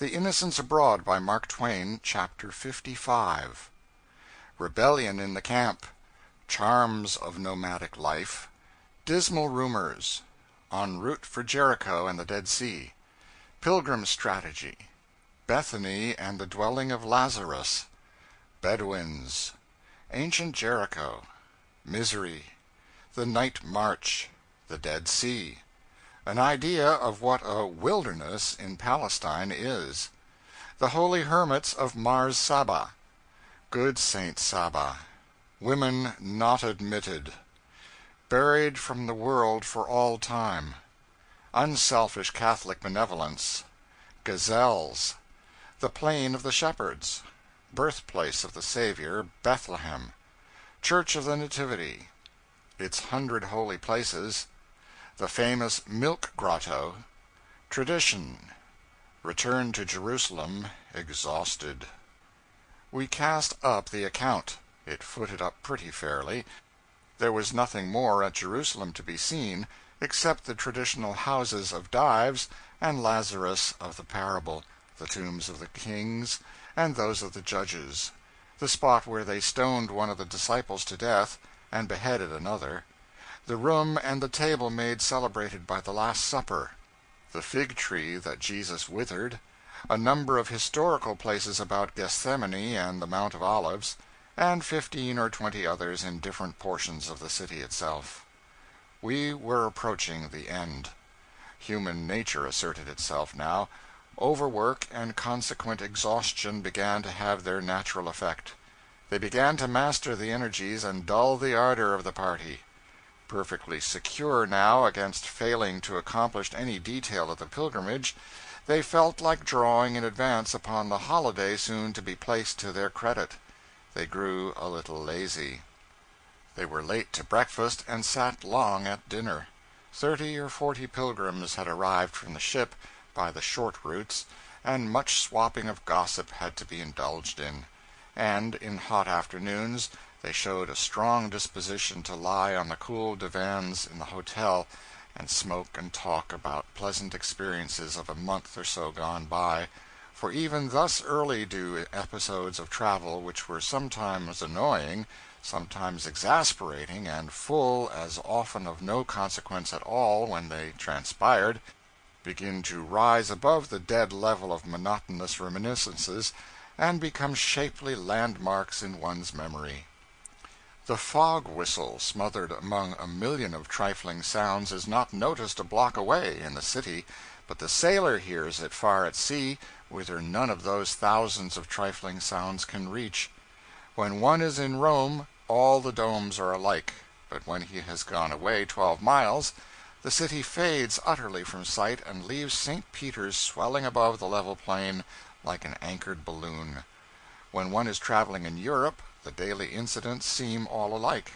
The Innocents Abroad by Mark Twain, Chapter 55. Rebellion in the Camp. Charms of Nomadic Life. Dismal Rumors. En route for Jericho and the Dead Sea. Pilgrim Strategy. Bethany and the Dwelling of Lazarus. Bedouins. Ancient Jericho. Misery. The Night March. The Dead Sea. An idea of what a wilderness in Palestine is. The Holy Hermits of Mars Saba. Good Saint Saba. Women not admitted. Buried from the world for all time. Unselfish Catholic benevolence. Gazelles. The Plain of the Shepherds. Birthplace of the Savior, Bethlehem. Church of the Nativity. Its 100 holy places. The famous Milk Grotto. Tradition. Return to Jerusalem, exhausted. We cast up the account. It footed up pretty fairly. There was nothing more at Jerusalem to be seen, except the traditional houses of Dives and Lazarus of the parable, the tombs of the kings, and those of the judges, the spot where they stoned one of the disciples to death and beheaded another, the room and the table made celebrated by the Last Supper, the fig tree that Jesus withered, a number of historical places about Gethsemane and the Mount of Olives, and 15 or 20 others in different portions of the city itself. We were approaching the end. Human nature asserted itself now. Overwork and consequent exhaustion began to have their natural effect. They began to master the energies and dull the ardor of the party. Perfectly secure now against failing to accomplish any detail of the pilgrimage, they felt like drawing in advance upon the holiday soon to be placed to their credit. They grew a little lazy. They were late to breakfast and sat long at dinner. 30 or 40 pilgrims had arrived from the ship by the short routes, and much swapping of gossip had to be indulged in. And in hot afternoons they showed a strong disposition to lie on the cool divans in the hotel and smoke and talk about pleasant experiences of a month or so gone by, for even thus early do episodes of travel which were sometimes annoying, sometimes exasperating, and full as often of no consequence at all when they transpired, begin to rise above the dead level of monotonous reminiscences and become shapely landmarks in one's memory. The fog whistle smothered among a million of trifling sounds is not noticed a block away in the city, but the sailor hears it far at sea, whither none of those thousands of trifling sounds can reach. When one is in Rome, all the domes are alike, but when he has gone away 12 miles, the city fades utterly from sight and leaves St. Peter's swelling above the level plain like an anchored balloon. When one is traveling in Europe, the daily incidents seem all alike,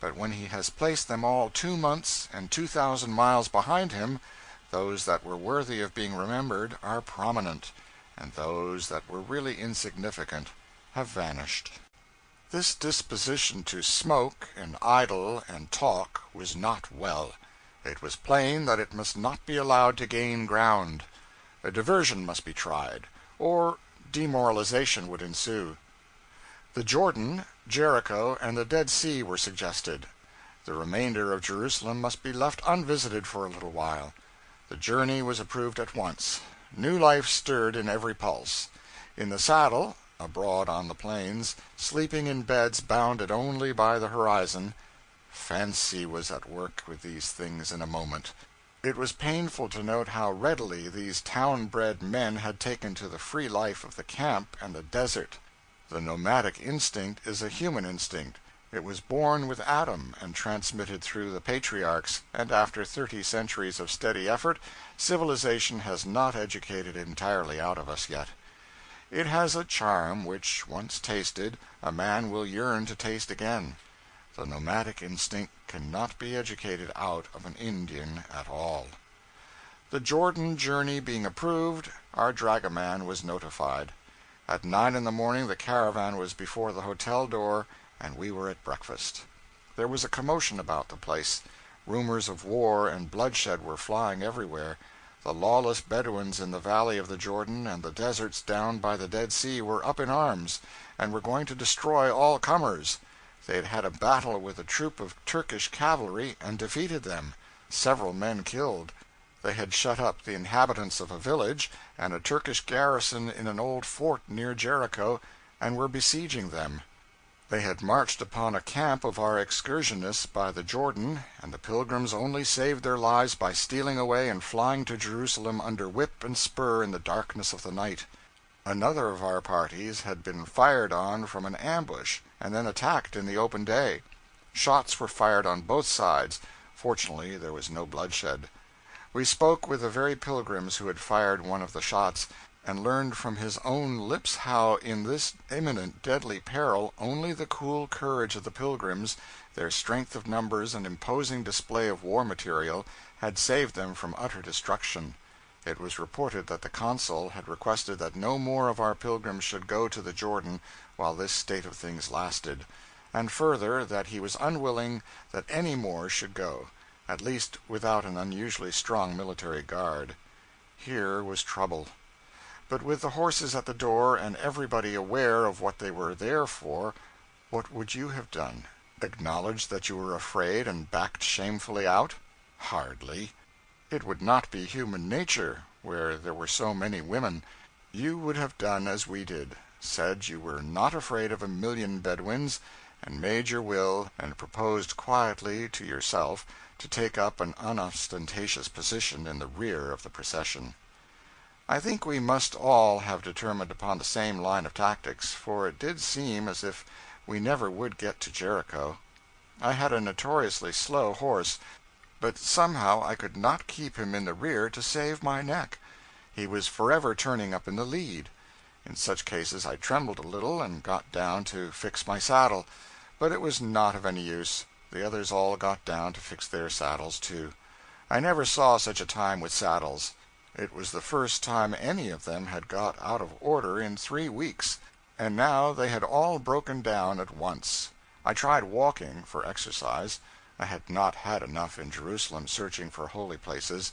but when he has placed them all 2 months and 2,000 miles behind him, those that were worthy of being remembered are prominent, and those that were really insignificant have vanished. This disposition to smoke and idle and talk was not well. It was plain that it must not be allowed to gain ground. A diversion must be tried, or demoralization would ensue. The Jordan, Jericho, and the Dead Sea were suggested. The remainder of Jerusalem must be left unvisited for a little while. The journey was approved at once. New life stirred in every pulse. In the saddle, abroad on the plains, sleeping in beds bounded only by the horizon, fancy was at work with these things in a moment. It was painful to note how readily these town-bred men had taken to the free life of the camp and the desert. The nomadic instinct is a human instinct. It was born with Adam and transmitted through the patriarchs, and after 30 centuries of steady effort, civilization has not educated it entirely out of us yet. It has a charm which, once tasted, a man will yearn to taste again. The nomadic instinct cannot be educated out of an Indian at all. The Jordan journey being approved, our dragoman was notified. At 9 in the morning the caravan was before the hotel door, and we were at breakfast. There was a commotion about the place. Rumors of war and bloodshed were flying everywhere. The lawless Bedouins in the valley of the Jordan and the deserts down by the Dead Sea were up in arms, and were going to destroy all comers. They had had a battle with a troop of Turkish cavalry, and defeated them, several men killed. They had shut up the inhabitants of a village and a Turkish garrison in an old fort near Jericho, and were besieging them. They had marched upon a camp of our excursionists by the Jordan, and the pilgrims only saved their lives by stealing away and flying to Jerusalem under whip and spur in the darkness of the night. Another of our parties had been fired on from an ambush, and then attacked in the open day. Shots were fired on both sides. Fortunately, there was no bloodshed. We spoke with the very pilgrims who had fired one of the shots, and learned from his own lips how, in this imminent deadly peril, only the cool courage of the pilgrims, their strength of numbers and imposing display of war material, had saved them from utter destruction. It was reported that the consul had requested that no more of our pilgrims should go to the Jordan while this state of things lasted, and further that he was unwilling that any more should go, at least without an unusually strong military guard. Here was trouble. But with the horses at the door, and everybody aware of what they were there for, what would you have done? Acknowledged that you were afraid, and backed shamefully out? Hardly. It would not be human nature, where there were so many women. You would have done as we did, said you were not afraid of 1,000,000 Bedouins, and made your will, and proposed quietly to yourself to take up an unostentatious position in the rear of the procession. I think we must all have determined upon the same line of tactics, for it did seem as if we never would get to Jericho. I had a notoriously slow horse, but somehow I could not keep him in the rear to save my neck. He was forever turning up in the lead. In such cases I trembled a little, and got down to fix my saddle, but it was not of any use. The others all got down to fix their saddles, too. I never saw such a time with saddles. It was the first time any of them had got out of order in 3 weeks, and now they had all broken down at once. I tried walking, for exercise. I had not had enough in Jerusalem searching for holy places,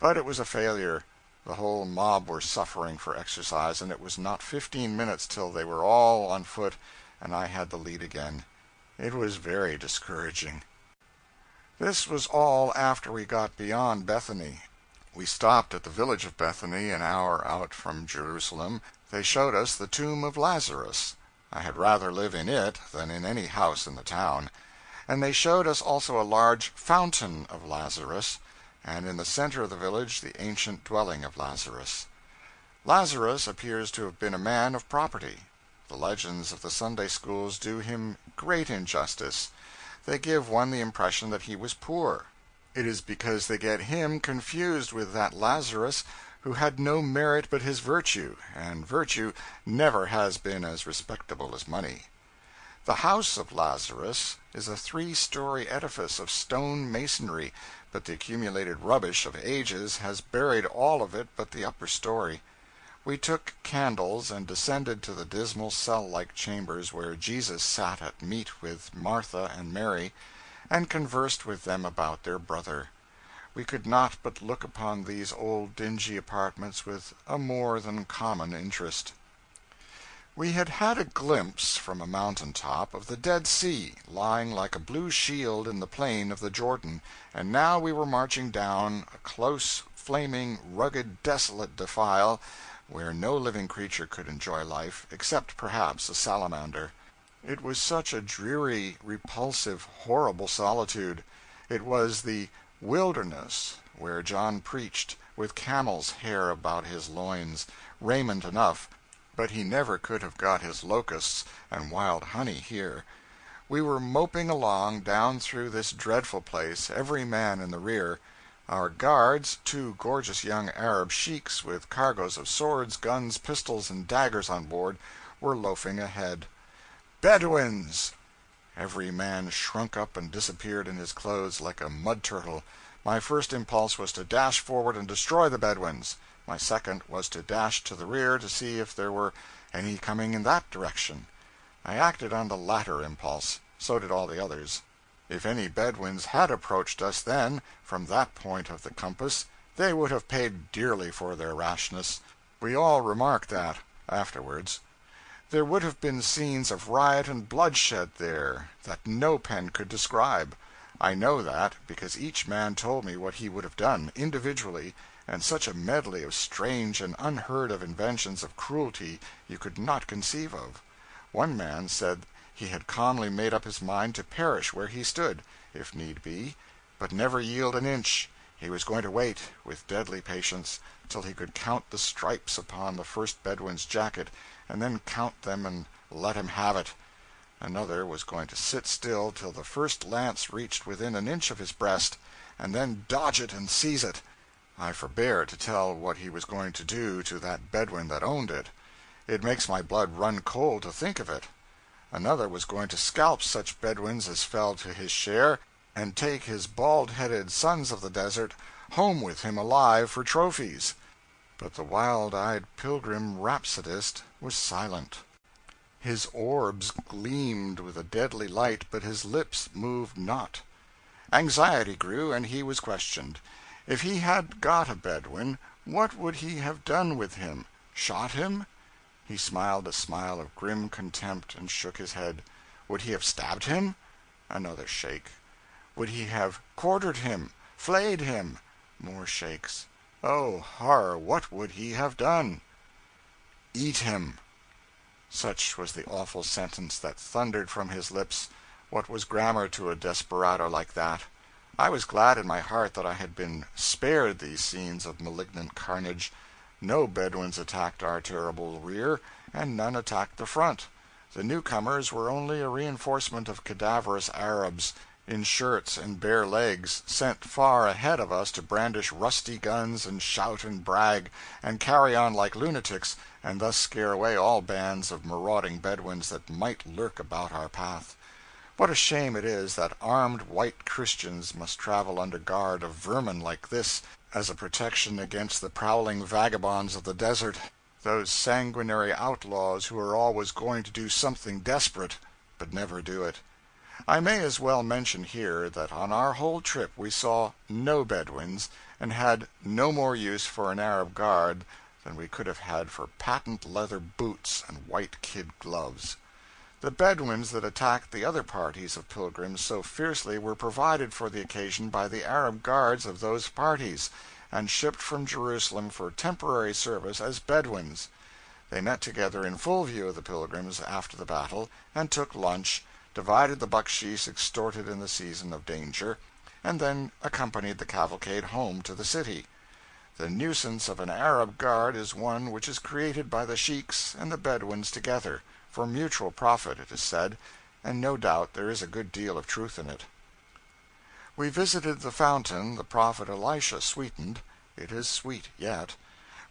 but it was a failure. The whole mob were suffering for exercise, and it was not 15 minutes till they were all on foot, and I had the lead again. It was very discouraging. This was all after we got beyond Bethany. We stopped at the village of Bethany, an hour out from Jerusalem. They showed us the tomb of Lazarus. I had rather live in it than in any house in the town. And they showed us also a large fountain of Lazarus, and in the center of the village the ancient dwelling of Lazarus. Lazarus appears to have been a man of property. The legends of the Sunday schools do him great injustice. They give one the impression that he was poor. It is because they get him confused with that Lazarus who had no merit but his virtue, and virtue never has been as respectable as money. The house of Lazarus is a 3-story edifice of stone masonry, but the accumulated rubbish of ages has buried all of it but the upper story. We took candles and descended to the dismal cell-like chambers where Jesus sat at meat with Martha and Mary, and conversed with them about their brother. We could not but look upon these old dingy apartments with a more than common interest. We had had a glimpse from a mountain top of the Dead Sea, lying like a blue shield in the plain of the Jordan, and now we were marching down a close, flaming, rugged, desolate defile, where no living creature could enjoy life, except perhaps a salamander. It was such a dreary, repulsive, horrible solitude. It was the wilderness where John preached, with camel's hair about his loins, raiment enough, but he never could have got his locusts and wild honey here. We were moping along down through this dreadful place, every man in the rear. Our guards, 2 gorgeous young Arab sheiks with cargoes of swords, guns, pistols, and daggers on board, were loafing ahead. Bedouins! Every man shrunk up and disappeared in his clothes like a mud turtle. My first impulse was to dash forward and destroy the Bedouins. My second was to dash to the rear to see if there were any coming in that direction. I acted on the latter impulse. So did all the others. If any Bedouins had approached us then, from that point of the compass, They would have paid dearly for their rashness. We all remarked that, afterwards. There would have been scenes of riot and bloodshed there that no pen could describe. I know that, because each man told me what he would have done, individually, and such a medley of strange and unheard of inventions of cruelty you could not conceive of. One man said he had calmly made up his mind to perish where he stood, if need be, but never yield an inch. He was going to wait, with deadly patience, till he could count the stripes upon the first Bedouin's jacket, and then count them and let him have it. Another was going to sit still till the first lance reached within an inch of his breast, and then dodge it and seize it. I forbear to tell what he was going to do to that Bedouin that owned it. It makes my blood run cold to think of it. Another was going to scalp such Bedouins as fell to his share, and take his bald-headed sons of the desert home with him alive for trophies. But the wild-eyed pilgrim rhapsodist was silent. His orbs gleamed with a deadly light, but his lips moved not. Anxiety grew, and he was questioned. If he had got a Bedouin, what would he have done with him? Shot him? He smiled a smile of grim contempt and shook his head. Would he have stabbed him? Another shake. Would he have quartered him? Flayed him? More shakes. Oh, horror, what would he have done? Eat him. Such was the awful sentence that thundered from his lips. What was grammar to a desperado like that? I was glad in my heart that I had been spared these scenes of malignant carnage. No Bedouins attacked our terrible rear, and none attacked the front. The newcomers were only a reinforcement of cadaverous Arabs, in shirts and bare legs, sent far ahead of us to brandish rusty guns and shout and brag, and carry on like lunatics, and thus scare away all bands of marauding Bedouins that might lurk about our path. What a shame it is that armed white Christians must travel under guard of vermin like this, as a protection against the prowling vagabonds of the desert, those sanguinary outlaws who are always going to do something desperate, but never do it. I may as well mention here that on our whole trip we saw no Bedouins, and had no more use for an Arab guard than we could have had for patent leather boots and white kid gloves. The Bedouins that attacked the other parties of pilgrims so fiercely were provided for the occasion by the Arab guards of those parties, and shipped from Jerusalem for temporary service as Bedouins. They met together in full view of the pilgrims after the battle, and took lunch, divided the bucksheesh extorted in the season of danger, and then accompanied the cavalcade home to the city. The nuisance of an Arab guard is one which is created by the sheiks and the Bedouins together, for mutual profit, it is said, and no doubt there is a good deal of truth in it. We visited the fountain the prophet Elisha sweetened (it is sweet yet),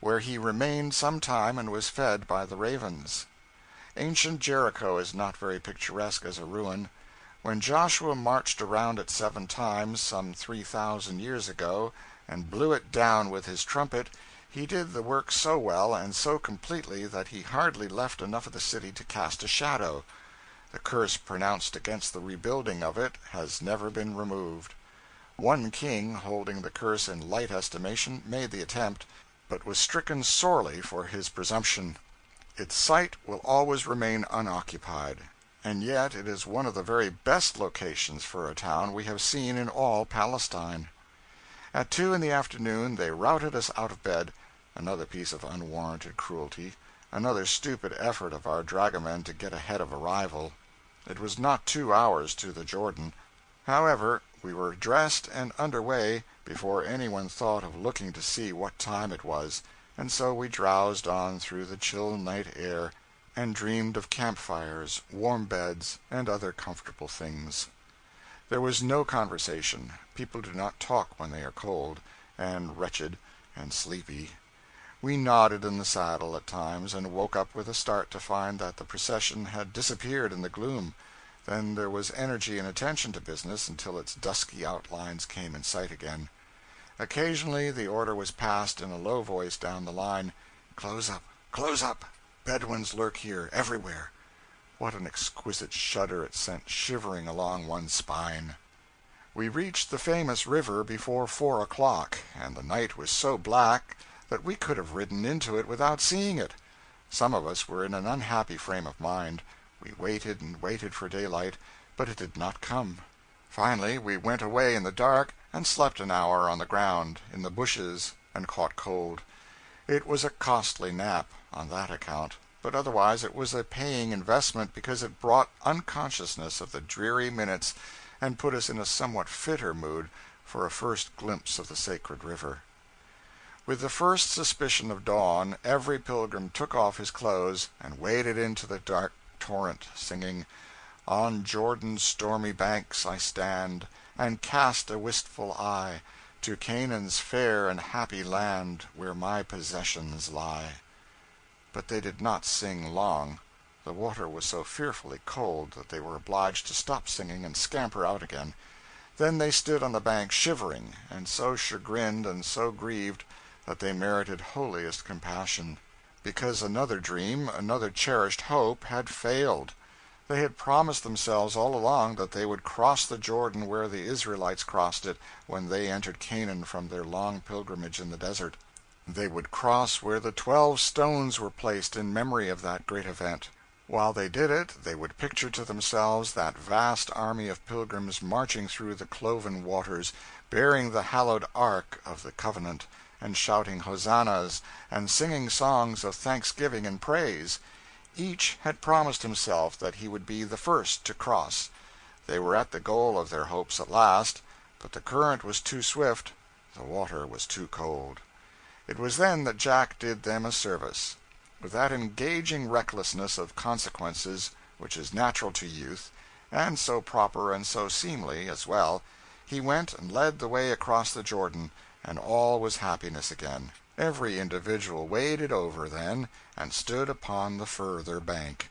where he remained some time and was fed by the ravens. Ancient Jericho is not very picturesque as a ruin. When Joshua marched around it 7 times, some 3,000 years ago, and blew it down with his trumpet, he did the work so well and so completely that he hardly left enough of the city to cast a shadow. The curse pronounced against the rebuilding of it has never been removed. One king, holding the curse in light estimation, made the attempt, but was stricken sorely for his presumption. Its site will always remain unoccupied, and yet it is one of the very best locations for a town we have seen in all Palestine. At 2 in the afternoon they routed us out of bed, another piece of unwarranted cruelty, another stupid effort of our dragomen to get ahead of a rival. It was not 2 hours to the Jordan. However, we were dressed and under way before anyone thought of looking to see what time it was, and so we drowsed on through the chill night air, and dreamed of campfires, warm beds, and other comfortable things. There was no conversation. People do not talk when they are cold, and wretched, and sleepy. We nodded in the saddle at times, and woke up with a start to find that the procession had disappeared in the gloom. Then there was energy and attention to business until its dusky outlines came in sight again. Occasionally the order was passed in a low voice down the line, "Close up! Close up! Bedouins lurk here, everywhere." What an exquisite shudder it sent shivering along one's spine! We reached the famous river before 4 o'clock, and the night was so black that we could have ridden into it without seeing it. Some of us were in an unhappy frame of mind. We waited and waited for daylight, but it did not come. Finally we went away in the dark and slept an hour on the ground, in the bushes, and caught cold. It was a costly nap, on that account, but otherwise it was a paying investment because it brought unconsciousness of the dreary minutes and put us in a somewhat fitter mood for a first glimpse of the sacred river. With the first suspicion of dawn, every pilgrim took off his clothes and waded into the dark torrent, singing, "On Jordan's stormy banks I stand, and cast a wistful eye to Canaan's fair and happy land, where my possessions lie." But they did not sing long. The water was so fearfully cold that they were obliged to stop singing and scamper out again. Then they stood on the bank shivering, and so chagrined and so grieved that they merited holiest compassion, because another dream, another cherished hope, had failed. They had promised themselves all along that they would cross the Jordan where the Israelites crossed it when they entered Canaan from their long pilgrimage in the desert. They would cross where the 12 stones were placed in memory of that great event. While they did it, they would picture to themselves that vast army of pilgrims marching through the cloven waters, bearing the hallowed ark of the covenant, and shouting hosannas, and singing songs of thanksgiving and praise. Each had promised himself that he would be the first to cross. They were at the goal of their hopes at last, but the current was too swift, the water was too cold. It was then that Jack did them a service. With that engaging recklessness of consequences which is natural to youth, and so proper and so seemly as well, he went and led the way across the Jordan, and all was happiness again. Every individual waded over then, and stood upon the further bank.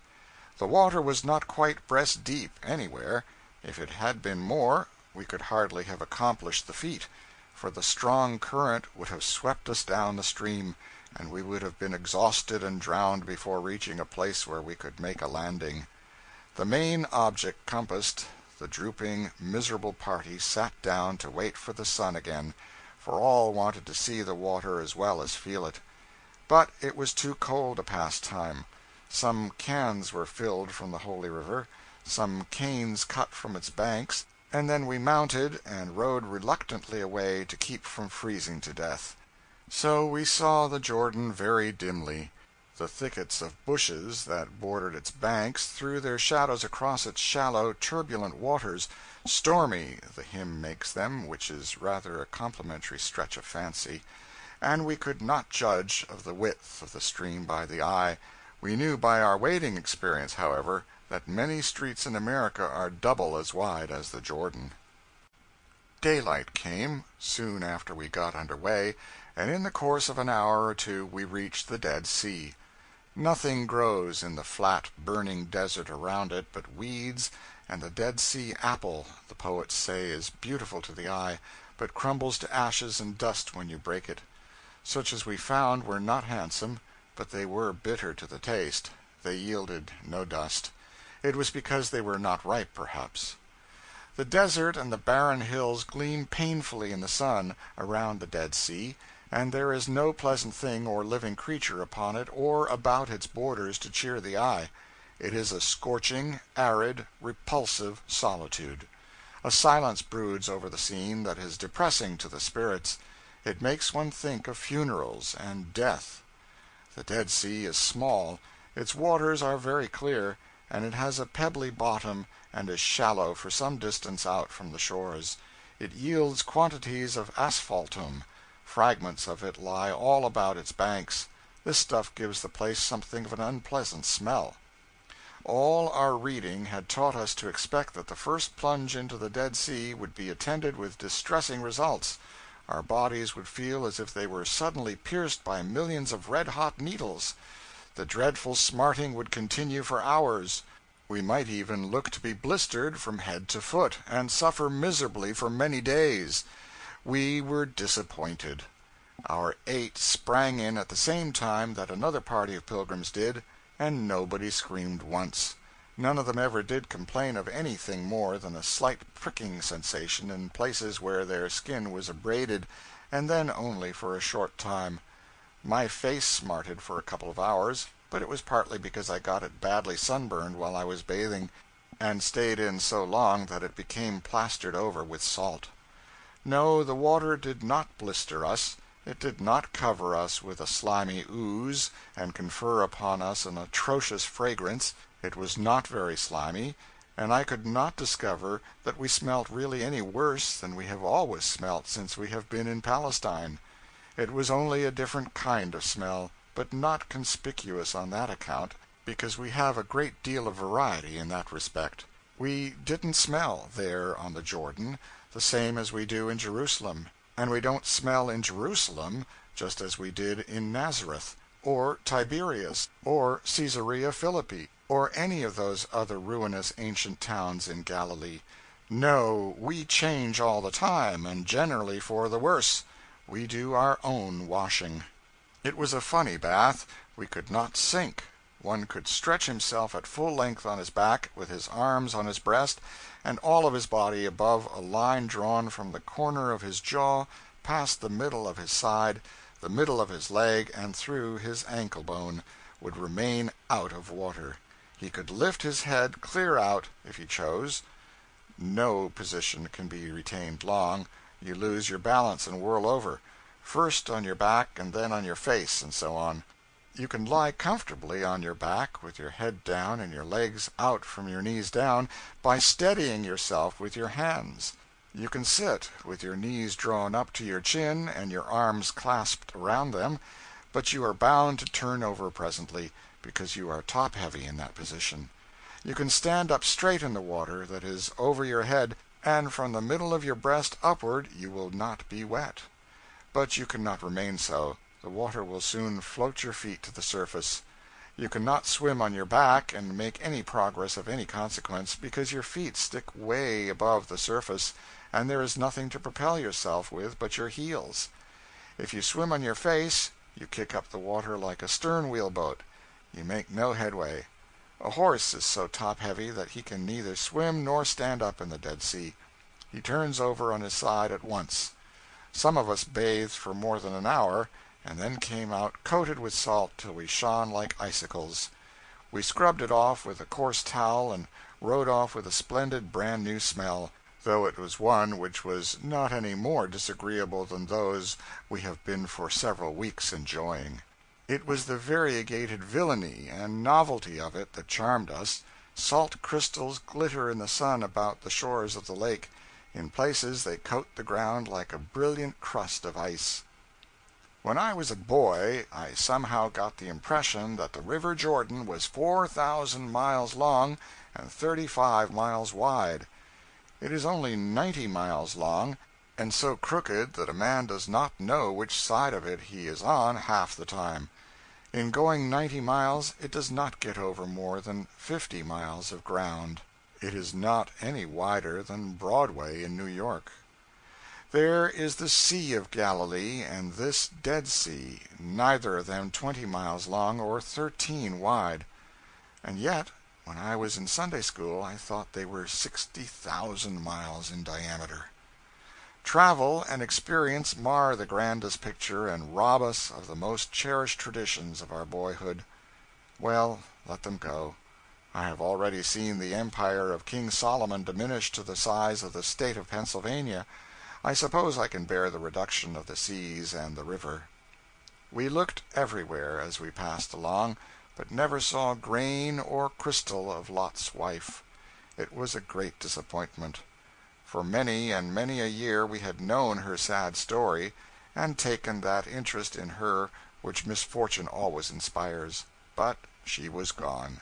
The water was not quite breast deep anywhere. If it had been more, we could hardly have accomplished the feat, for the strong current would have swept us down the stream, and we would have been exhausted and drowned before reaching a place where we could make a landing. The main object compassed, the drooping, miserable party sat down to wait for the sun again, for all wanted to see the water as well as feel it. But it was too cold a pastime. Some cans were filled from the holy river, some canes cut from its banks, and then we mounted and rode reluctantly away to keep from freezing to death. So we saw the Jordan very dimly. The thickets of bushes that bordered its banks threw their shadows across its shallow, turbulent waters. Stormy, the hymn makes them, which is rather a complimentary stretch of fancy, and we could not judge of the width of the stream by the eye. We knew by our wading experience, however, that many streets in America are double as wide as the Jordan. Daylight came, soon after we got under way, and in the course of an hour or two we reached the Dead Sea. Nothing grows in the flat, burning desert around it but weeds, and the Dead Sea apple, the poets say, is beautiful to the eye, but crumbles to ashes and dust when you break it. Such as we found were not handsome, but they were bitter to the taste. They yielded no dust. It was because they were not ripe, perhaps. The desert and the barren hills gleam painfully in the sun around the Dead Sea, and there is no pleasant thing or living creature upon it or about its borders to cheer the eye. It is a scorching, arid, repulsive solitude. A silence broods over the scene that is depressing to the spirits. It makes one think of funerals and death. The Dead Sea is small, its waters are very clear, and it has a pebbly bottom and is shallow for some distance out from the shores. It yields quantities of asphaltum. Fragments of it lie all about its banks. This stuff gives the place something of an unpleasant smell. All our reading had taught us to expect that the first plunge into the Dead Sea would be attended with distressing results. Our bodies would feel as if they were suddenly pierced by millions of red-hot needles. The dreadful smarting would continue for hours. We might even look to be blistered from head to foot, and suffer miserably for many days. We were disappointed. Our 8 sprang in at the same time that another party of pilgrims did, and nobody screamed once. None of them ever did complain of anything more than a slight pricking sensation in places where their skin was abraded, and then only for a short time. My face smarted for a couple of hours, but it was partly because I got it badly sunburned while I was bathing, and stayed in so long that it became plastered over with salt. No, the water did not blister us. It did not cover us with a slimy ooze and confer upon us an atrocious fragrance. It was not very slimy, and I could not discover that we smelt really any worse than we have always smelt since we have been in Palestine. It was only a different kind of smell, but not conspicuous on that account, because we have a great deal of variety in that respect. We didn't smell, there on the Jordan, the same as we do in Jerusalem, and we don't smell in Jerusalem just as we did in Nazareth, or Tiberias, or Caesarea Philippi, or any of those other ruinous ancient towns in Galilee. No, we change all the time, and generally for the worse. We do our own washing. It was a funny bath. We could not sink. One could stretch himself at full length on his back, with his arms on his breast, and all of his body above a line drawn from the corner of his jaw, past the middle of his side, the middle of his leg, and through his ankle bone, would remain out of water. He could lift his head clear out, if he chose. No position can be retained long. You lose your balance and whirl over, first on your back and then on your face, and so on. You can lie comfortably on your back with your head down and your legs out from your knees down, by steadying yourself with your hands. You can sit with your knees drawn up to your chin and your arms clasped around them, but you are bound to turn over presently, because you are top heavy in that position. You can stand up straight in the water that is over your head, and from the middle of your breast upward you will not be wet. But you cannot remain so. The water will soon float your feet to the surface. You cannot swim on your back and make any progress of any consequence, because your feet stick way above the surface, and there is nothing to propel yourself with but your heels. If you swim on your face, you kick up the water like a stern-wheel boat. You make no headway. A horse is so top-heavy that he can neither swim nor stand up in the Dead Sea. He turns over on his side at once. Some of us bathed for more than an hour, and then came out coated with salt till we shone like icicles. We scrubbed it off with a coarse towel, and rode off with a splendid brand-new smell, though it was one which was not any more disagreeable than those we have been for several weeks enjoying. It was the variegated villainy and novelty of it that charmed us. Salt crystals glitter in the sun about the shores of the lake. In places they coat the ground like a brilliant crust of ice. When I was a boy, I somehow got the impression that the River Jordan was 4,000 miles long and 35 miles wide. It is only 90 miles long, and so crooked that a man does not know which side of it he is on half the time. In going 90 miles it does not get over more than 50 miles of ground. It is not any wider than Broadway in New York. There is the Sea of Galilee and this Dead Sea, neither of them 20 miles long or 13 wide. And yet, when I was in Sunday school, I thought they were 60,000 miles in diameter. Travel and experience mar the grandest picture and rob us of the most cherished traditions of our boyhood. Well, let them go. I have already seen the empire of King Solomon diminished to the size of the state of Pennsylvania. I suppose I can bear the reduction of the seas and the river. We looked everywhere as we passed along, but never saw grain or crystal of Lot's wife. It was a great disappointment. For many and many a year we had known her sad story, and taken that interest in her which misfortune always inspires. But she was gone.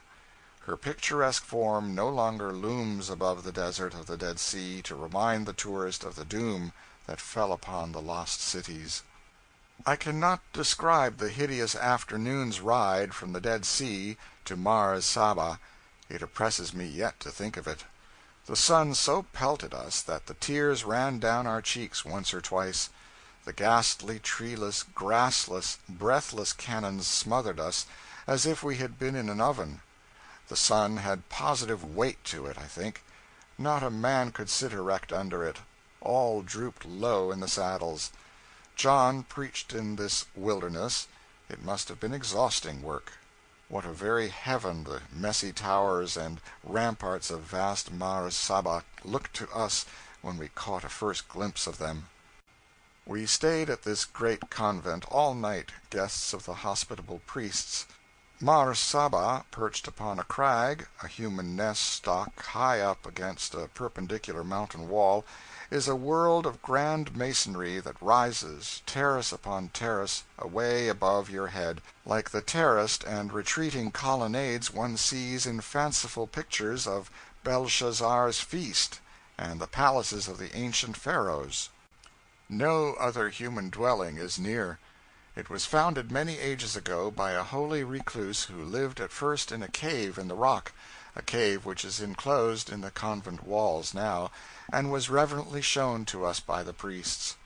Her picturesque form no longer looms above the desert of the Dead Sea to remind the tourist of the doom that fell upon the lost cities. I cannot describe the hideous afternoon's ride from the Dead Sea to Mars Saba. It oppresses me yet to think of it. The sun so pelted us that the tears ran down our cheeks once or twice. The ghastly, treeless, grassless, breathless canyons smothered us as if we had been in an oven. The sun had positive weight to it, I think. Not a man could sit erect under it. All drooped low in the saddles. John preached in this wilderness. It must have been exhausting work. What a very heaven the messy towers and ramparts of vast Mar Saba looked to us when we caught a first glimpse of them. We stayed at this great convent all night, guests of the hospitable priests. Mar Saba, perched upon a crag, a human nest stock high up against a perpendicular mountain wall, is a world of grand masonry that rises, terrace upon terrace, away above your head, like the terraced and retreating colonnades one sees in fanciful pictures of Belshazzar's feast and the palaces of the ancient pharaohs. No other human dwelling is near. It was founded many ages ago by a holy recluse who lived at first in a cave in the rock, a cave which is enclosed in the convent walls now, and was reverently shown to us by the priests.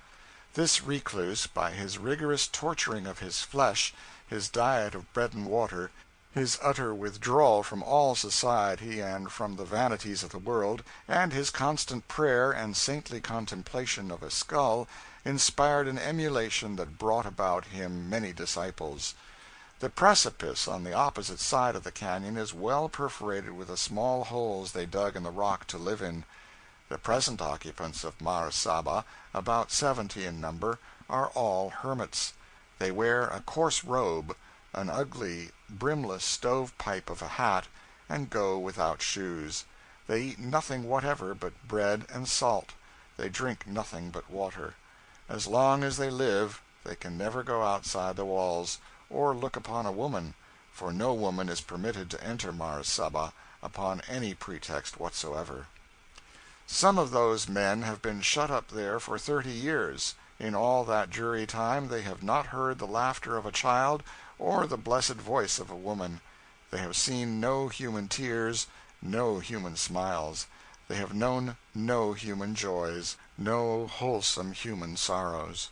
This recluse, by his rigorous torturing of his flesh, his diet of bread and water, his utter withdrawal from all society and from the vanities of the world, and his constant prayer and saintly contemplation of a skull, inspired an emulation that brought about him many disciples. The precipice on the opposite side of the canyon is well perforated with the small holes they dug in the rock to live in. The present occupants of Mar Saba, about 70 in number, are all hermits. They wear a coarse robe, an ugly, brimless stovepipe of a hat, and go without shoes. They eat nothing whatever but bread and salt. They drink nothing but water. As long as they live, they can never go outside the walls, or look upon a woman, for no woman is permitted to enter Mar Saba upon any pretext whatsoever. Some of those men have been shut up there for 30 years. In all that dreary time they have not heard the laughter of a child or the blessed voice of a woman. They have seen no human tears, no human smiles. They have known no human joys, no wholesome human sorrows.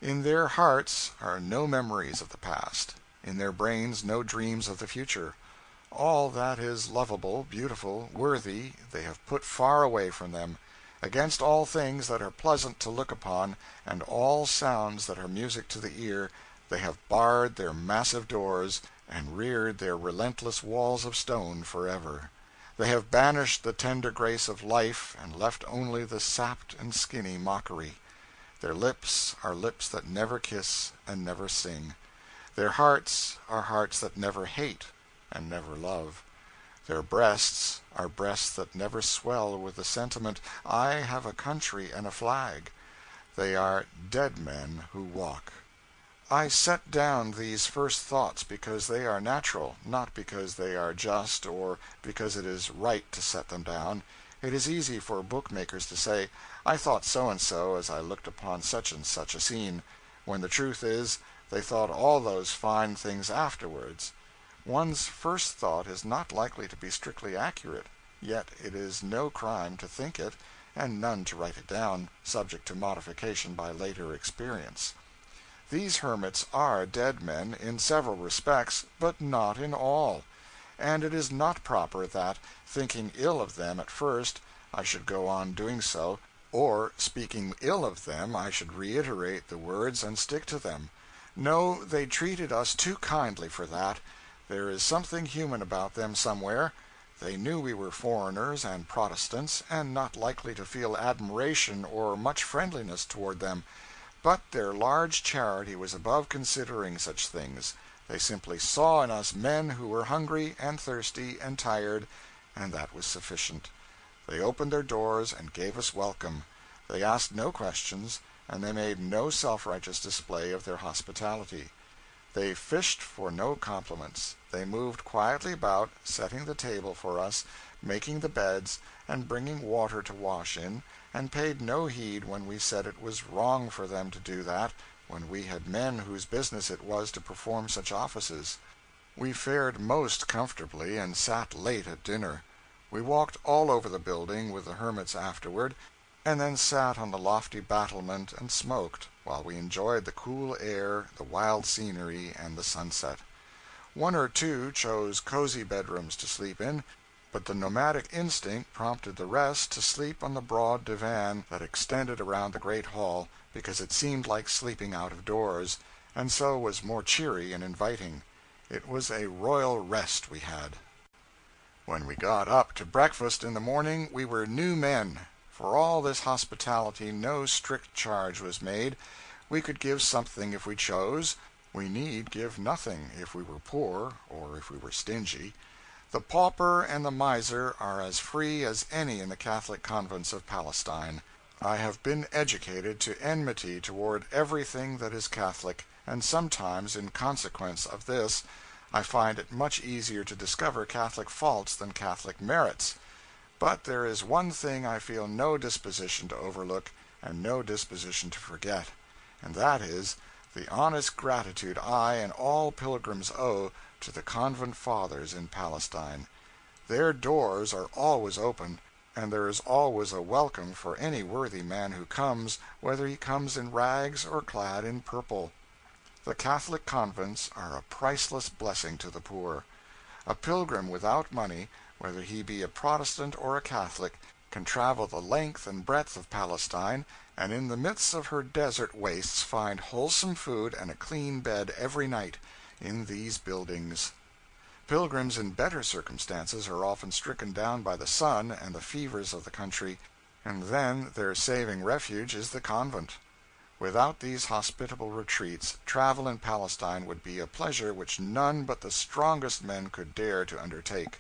In their hearts are no memories of the past, in their brains no dreams of the future. All that is lovable, beautiful, worthy, they have put far away from them. Against all things that are pleasant to look upon, and all sounds that are music to the ear, they have barred their massive doors, and reared their relentless walls of stone forever. They have banished the tender grace of life, and left only the sapped and skinny mockery. Their lips are lips that never kiss and never sing. Their hearts are hearts that never hate and never love. Their breasts are breasts that never swell with the sentiment, I have a country and a flag. They are dead men who walk. I set down these first thoughts because they are natural, not because they are just or because it is right to set them down. It is easy for bookmakers to say, I thought so-and-so as I looked upon such and such a scene, when the truth is they thought all those fine things afterwards. One's first thought is not likely to be strictly accurate, yet it is no crime to think it, and none to write it down, subject to modification by later experience. These hermits are dead men in several respects, but not in all. And it is not proper that, thinking ill of them at first, I should go on doing so, or, speaking ill of them, I should reiterate the words and stick to them. No, they treated us too kindly for that. There is something human about them somewhere. They knew we were foreigners and Protestants, and not likely to feel admiration or much friendliness toward them. But their large charity was above considering such things. They simply saw in us men who were hungry and thirsty and tired, and that was sufficient. They opened their doors and gave us welcome. They asked no questions, and they made no self-righteous display of their hospitality. They fished for no compliments. They moved quietly about, setting the table for us, making the beds, and bringing water to wash in, and paid no heed when we said it was wrong for them to do that, when we had men whose business it was to perform such offices. We fared most comfortably, and sat late at dinner. We walked all over the building with the hermits afterward, and then sat on the lofty battlement and smoked, while we enjoyed the cool air, the wild scenery, and the sunset. One or two chose cozy bedrooms to sleep in, but the nomadic instinct prompted the rest to sleep on the broad divan that extended around the great hall, because it seemed like sleeping out of doors, and so was more cheery and inviting. It was a royal rest we had. When we got up to breakfast in the morning, we were new men. For all this hospitality no strict charge was made. We could give something if we chose. We need give nothing if we were poor or if we were stingy. The pauper and the miser are as free as any in the Catholic convents of Palestine. I have been educated to enmity toward everything that is Catholic, and sometimes, in consequence of this, I find it much easier to discover Catholic faults than Catholic merits. But there is one thing I feel no disposition to overlook, and no disposition to forget, and that is the honest gratitude I and all pilgrims owe to the convent fathers in Palestine. Their doors are always open, and there is always a welcome for any worthy man who comes, whether he comes in rags or clad in purple. The Catholic convents are a priceless blessing to the poor. A pilgrim without money, whether he be a Protestant or a Catholic, can travel the length and breadth of Palestine, and in the midst of her desert wastes find wholesome food and a clean bed every night in these buildings. Pilgrims in better circumstances are often stricken down by the sun and the fevers of the country, and then their saving refuge is the convent. Without these hospitable retreats, travel in Palestine would be a pleasure which none but the strongest men could dare to undertake.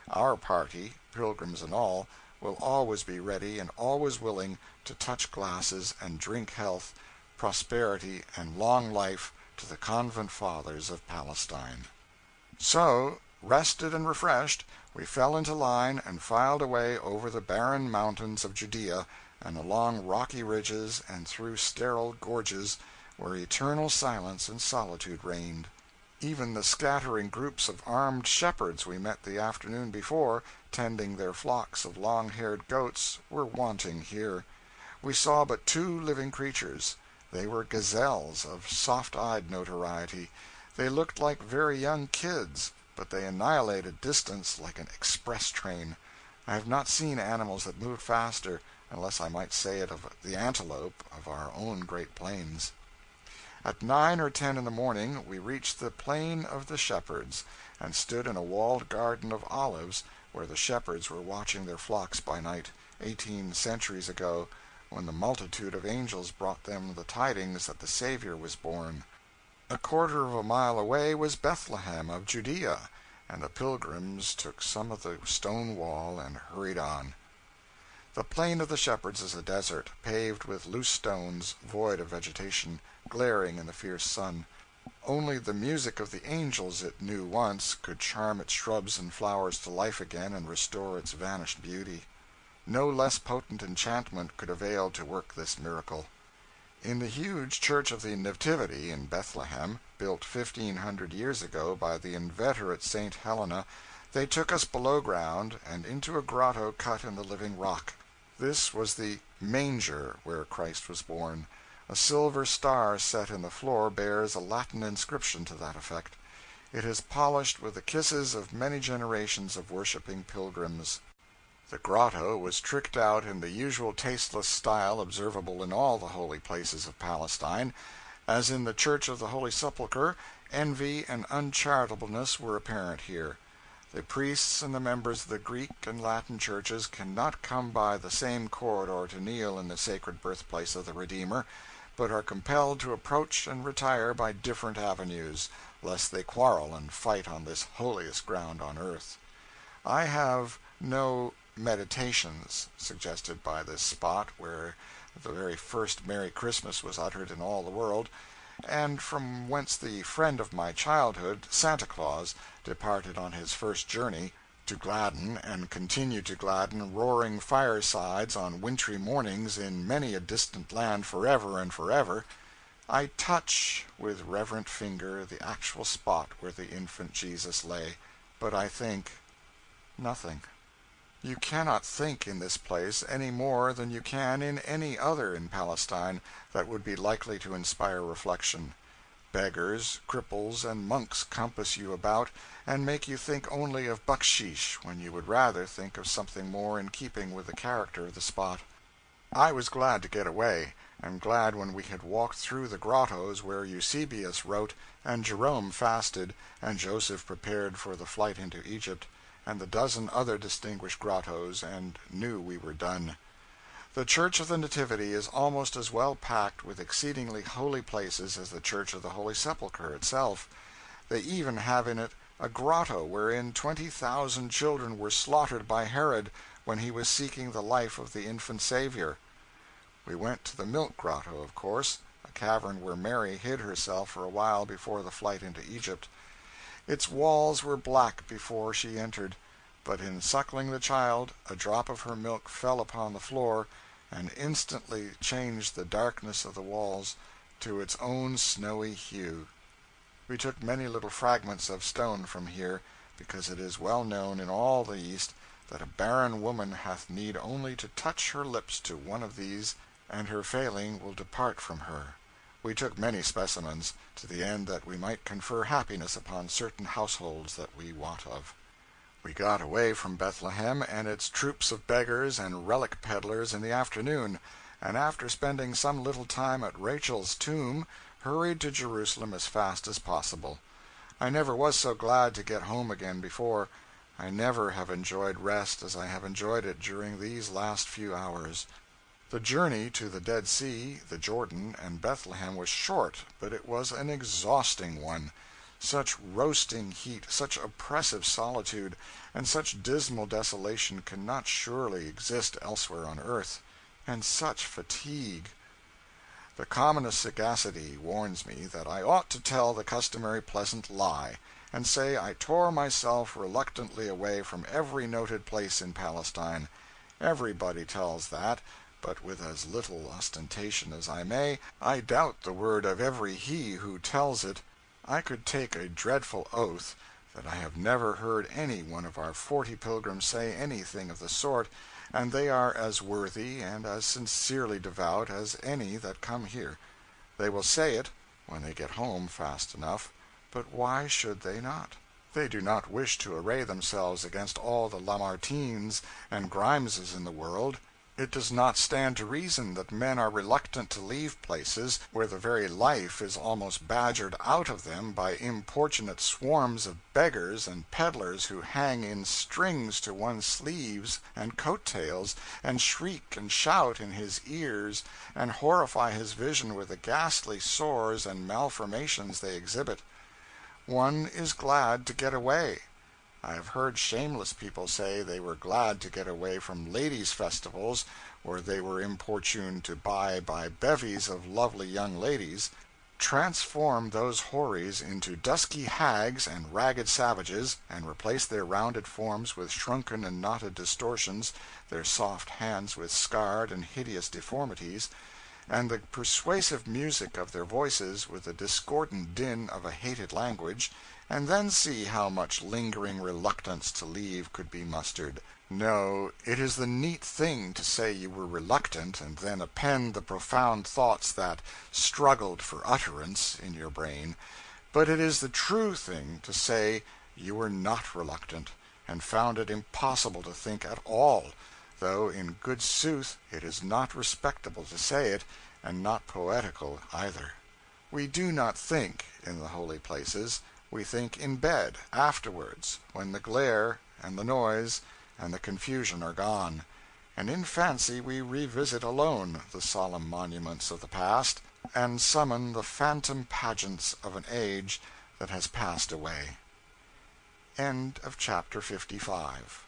Our party, pilgrims and all, will always be ready and always willing to touch glasses and drink health, prosperity, and long life to the convent fathers of Palestine. So, rested and refreshed, we fell into line and filed away over the barren mountains of Judea and along rocky ridges and through sterile gorges where eternal silence and solitude reigned. Even the scattering groups of armed shepherds we met the afternoon before, tending their flocks of long-haired goats, were wanting here. We saw but two living creatures. They were gazelles of soft-eyed notoriety. They looked like very young kids, but they annihilated distance like an express train. I have not seen animals that moved faster, unless I might say it of the antelope of our own great plains. At 9 or 10 in the morning we reached the Plain of the Shepherds, and stood in a walled garden of olives where the shepherds were watching their flocks by night, 18 centuries ago, when the multitude of angels brought them the tidings that the Savior was born. A quarter of a mile away was Bethlehem of Judea, and the pilgrims took some of the stone wall and hurried on. The Plain of the Shepherds is a desert, paved with loose stones, void of vegetation, glaring in the fierce sun. Only the music of the angels it knew once could charm its shrubs and flowers to life again and restore its vanished beauty. No less potent enchantment could avail to work this miracle. In the huge Church of the Nativity in Bethlehem, built 1,500 years ago by the inveterate St. Helena, they took us below ground and into a grotto cut in the living rock. This was the manger where Christ was born. A silver star set in the floor bears a Latin inscription to that effect. It is polished with the kisses of many generations of worshipping pilgrims. The grotto was tricked out in the usual tasteless style observable in all the holy places of Palestine. As in the Church of the Holy Sepulchre, envy and uncharitableness were apparent here. The priests and the members of the Greek and Latin churches cannot come by the same corridor to kneel in the sacred birthplace of the Redeemer, but are compelled to approach and retire by different avenues, lest they quarrel and fight on this holiest ground on earth. I have no meditations suggested by this spot where the very first Merry Christmas was uttered in all the world, and from whence the friend of my childhood, Santa Claus, departed on his first journey, to gladden and continue to gladden roaring firesides on wintry mornings in many a distant land forever and forever. I touch with reverent finger the actual spot where the infant Jesus lay, but I think nothing. You cannot think in this place any more than you can in any other in Palestine that would be likely to inspire reflection. Beggars, cripples, and monks compass you about, and make you think only of bucksheesh when you would rather think of something more in keeping with the character of the spot. I was glad to get away, and glad when we had walked through the grottos where Eusebius wrote, and Jerome fasted, and Joseph prepared for the flight into Egypt, and the dozen other distinguished grottos, and knew we were done. The Church of the Nativity is almost as well packed with exceedingly holy places as the Church of the Holy Sepulchre itself. They even have in it a grotto wherein 20,000 children were slaughtered by Herod when he was seeking the life of the infant Savior. We went to the Milk Grotto, of course, a cavern where Mary hid herself for a while before the flight into Egypt. Its walls were black before she entered, but in suckling the child a drop of her milk fell upon the floor and instantly changed the darkness of the walls to its own snowy hue. We took many little fragments of stone from here, because it is well known in all the East that a barren woman hath need only to touch her lips to one of these, and her failing will depart from her. We took many specimens, to the end that we might confer happiness upon certain households that we wot of. We got away from Bethlehem and its troops of beggars and relic peddlers in the afternoon, and after spending some little time at Rachel's tomb, hurried to Jerusalem as fast as possible. I never was so glad to get home again before. I never have enjoyed rest as I have enjoyed it during these last few hours. The journey to the Dead Sea, the Jordan, and Bethlehem was short, but it was an exhausting one. Such roasting heat, such oppressive solitude, and such dismal desolation cannot surely exist elsewhere on earth. And such fatigue! The commonest sagacity warns me that I ought to tell the customary pleasant lie, and say I tore myself reluctantly away from every noted place in Palestine. Everybody tells that, but with as little ostentation as I may, I doubt the word of every he who tells it. I could take a dreadful oath that I have never heard any one of our 40 pilgrims say anything of the sort, and they are as worthy and as sincerely devout as any that come here. They will say it when they get home fast enough, but why should they not? They do not wish to array themselves against all the Lamartines and Grimeses in the world. It does not stand to reason that men are reluctant to leave places where the very life is almost badgered out of them by importunate swarms of beggars and peddlers who hang in strings to one's sleeves and coat-tails, and shriek and shout in his ears, and horrify his vision with the ghastly sores and malformations they exhibit. One is glad to get away. I have heard shameless people say they were glad to get away from ladies' festivals, where they were importuned to buy by bevies of lovely young ladies, transform those houris into dusky hags and ragged savages, and replace their rounded forms with shrunken and knotted distortions, their soft hands with scarred and hideous deformities, and the persuasive music of their voices with the discordant din of a hated language, and then see how much lingering reluctance to leave could be mustered. No, it is the neat thing to say you were reluctant, and then append the profound thoughts that struggled for utterance in your brain, but it is the true thing to say you were not reluctant, and found it impossible to think at all, though in good sooth it is not respectable to say it, and not poetical either. We do not think in the holy places. We think in bed, afterwards, when the glare, and the noise, and the confusion are gone, and in fancy we revisit alone the solemn monuments of the past, and summon the phantom pageants of an age that has passed away. End of chapter 55.